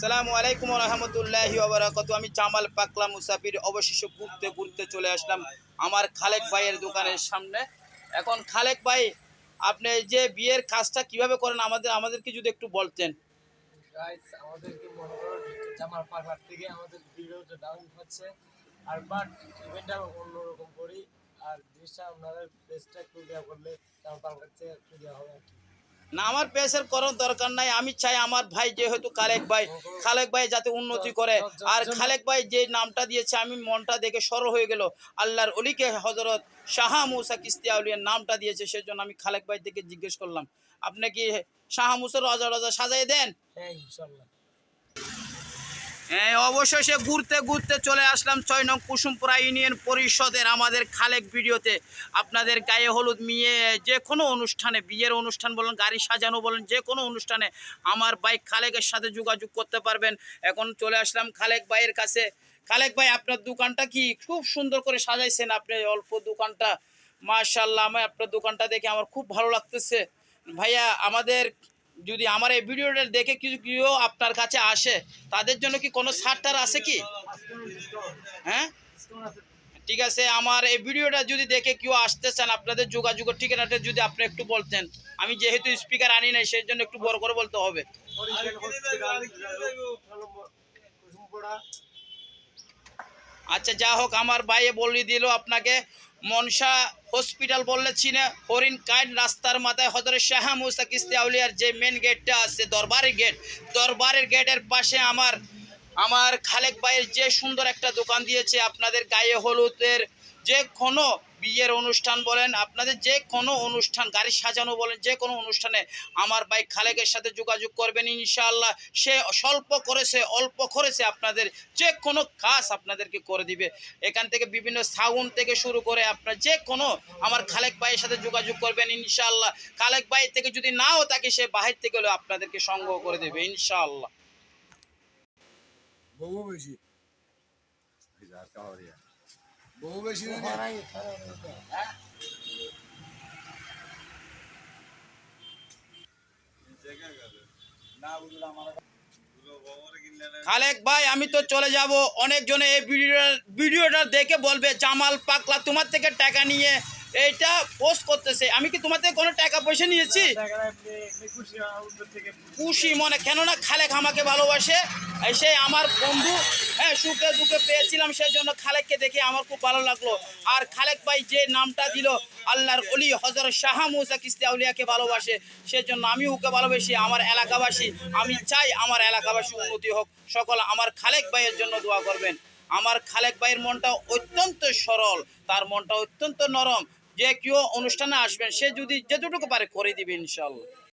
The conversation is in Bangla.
আসসালামু আলাইকুম ওয়া রাহমাতুল্লাহি ওয়া বারাকাতু। আমি জামাল পাকলা মুসাফির অবশেষে ঘুরতে ঘুরতে চলে আসলাম আমার খালেক ভাইয়ের দোকানের সামনে। এখন খালেক ভাই, আপনি যে বিয়ের কাজটা কিভাবে করেন আমাদেরকে যদি একটু বলতেন। গাইস আমাদেরকে মনে করো জামাল পাগলার থেকে আমাদের ভিডিওটা ডাউন হচ্ছে আর বাট ইভেন্টটা অন্যরকম করি আর জিনিসটা আপনাদের পেজটা একটু দেওয়া করলে জামাল পাগলার থেকে একটু দেওয়া হবে আর কি। না, আমার পেশের করার দরকার নাই। আমি চাই আমার ভাই যেহেতু খালেক ভাই যাতে উন্নতি করে। আর খালেক ভাই যে নামটা দিয়েছে, আমি মনটা দেখে সরল হয়ে গেল। আল্লাহর অলিকে হজরত শাহ মুসা কিস্তি আউলিয়ার নামটা দিয়েছে, সেজন্য আমি খালেক ভাই থেকে জিজ্ঞেস করলাম আপনি কি শাহ মুসা রজা রজা সাজাই দেন? হ্যাঁ ইনশাআল্লাহ। হ্যাঁ, অবশেষে ঘুরতে ঘুরতে চলে আসলাম ৬ নং কুসুমপুরা ইউনিয়ন পরিষদের আমাদের খালেক ভিডিওতে। আপনাদের গায়ে হলুদ নিয়ে যে কোনো অনুষ্ঠানে, বিয়ের অনুষ্ঠান বলেন, গাড়ি সাজানো বলেন, যে কোনো অনুষ্ঠানে আমার ভাই খালেকের সাথে যোগাযোগ করতে পারবেন। এখন চলে আসলাম খালেক ভাইয়ের কাছে। খালেক ভাই, আপনার দোকানটা কি খুব সুন্দর করে সাজাইছেন। আপনি অল্প দোকানটা, মাশাআল্লাহ, আমি আপনার দোকানটা দেখে আমার খুব ভালো লাগতেছে। ভাইয়া, আমাদের যদি আমার এই ভিডিওটা দেখে কেউ আপনার কাছে আসে, তাদের জন্য কি কোনো ছাড়টার আছে কি? হ্যাঁ, ঠিক আছে। আমার এই ভিডিওটা যদি দেখে কেউ আসতে চান, আপনাদের যোগাযোগের ঠিকানাটা যদি আপনি একটু বলতেন। আমি যেহেতু স্পিকার আনি নাই, সেই জন্য একটু বড় করে বলতে হবে। আচ্ছা, যা হোক, আমার ভাইয়ে বলে দিল আপনাকে। মনসা হসপিটাল বললে চিনে, হরিণ কাইন রাস্তার মাথায় হযরত শাহ মুসা কিস্তি আউলিয়ার যে মেন গেটটা আছে, দরবারের গেটের পাশে আমার খালেক ভাইয়ের যে সুন্দর একটা দোকান দিয়েছে। আপনাদের গায়ে হলুদের যে কোনো বিয়ের অনুষ্ঠান বলেন, আপনাদের যে কোনো অনুষ্ঠান, গাড়ি সাজানো বলেন, যে কোনো অনুষ্ঠানে আমার ভাই খালেকের সাথে যোগাযোগ করবেন ইনশাআল্লাহ। সে অল্প খরচে আপনাদের যে কোনো কাজ আপনাদেরকে করে দিবে। এখান থেকে বিভিন্ন সাউন্ড থেকে শুরু করে আপনার যে কোনো, আমার খালেক ভাইয়ের সাথে যোগাযোগ করবেন ইনশাআল্লাহ। খালেক ভাই থেকে যদি নাও থাকে, সে বাহির থেকে হলেও আপনাদেরকে সংগ্রহ করে দেবে ইনশাআল্লাহ। বহু বেশি বহু বেশি খালেক ভাই, আমি তো চলে যাব। অনেকজনে এই ভিডিওটা দেখে বলবে জামাল পাকলা তোমার থেকে টাকা নিয়ে এইটা পোস্ট করতেছে। আমি কি তোমার থেকে কোনো টাকা পয়সা নিয়েছি? খুশি মনে, কেননা খালেক আমাকে ভালোবাসে, সে আমার বন্ধু। হ্যাঁ, সুখে দুঃখে পেয়েছিলাম, সেজন্য খালেককে দেখে আমার খুব ভালো লাগলো। আর খালেক ভাই যে নামটা দিল, আল্লাহর অলি হযরত শাহ মুসা কিস্তি আউলিয়াকে ভালোবাসে, সেজন্য আমি ওকে ভালোবাসি। আমার এলাকাবাসী, আমি চাই আমার এলাকাবাসী উন্নতি হোক। সকল আমার খালেক ভাইয়ের জন্য দোয়া করবেন। আমার খালেক ভাইয়ের মনটা অত্যন্ত সরল, তার মনটা অত্যন্ত নরম। যে কেউ অনুষ্ঠানে আসবেন, সে যদি যেটুকু পারে করে দিবে ইনশাআল্লাহ।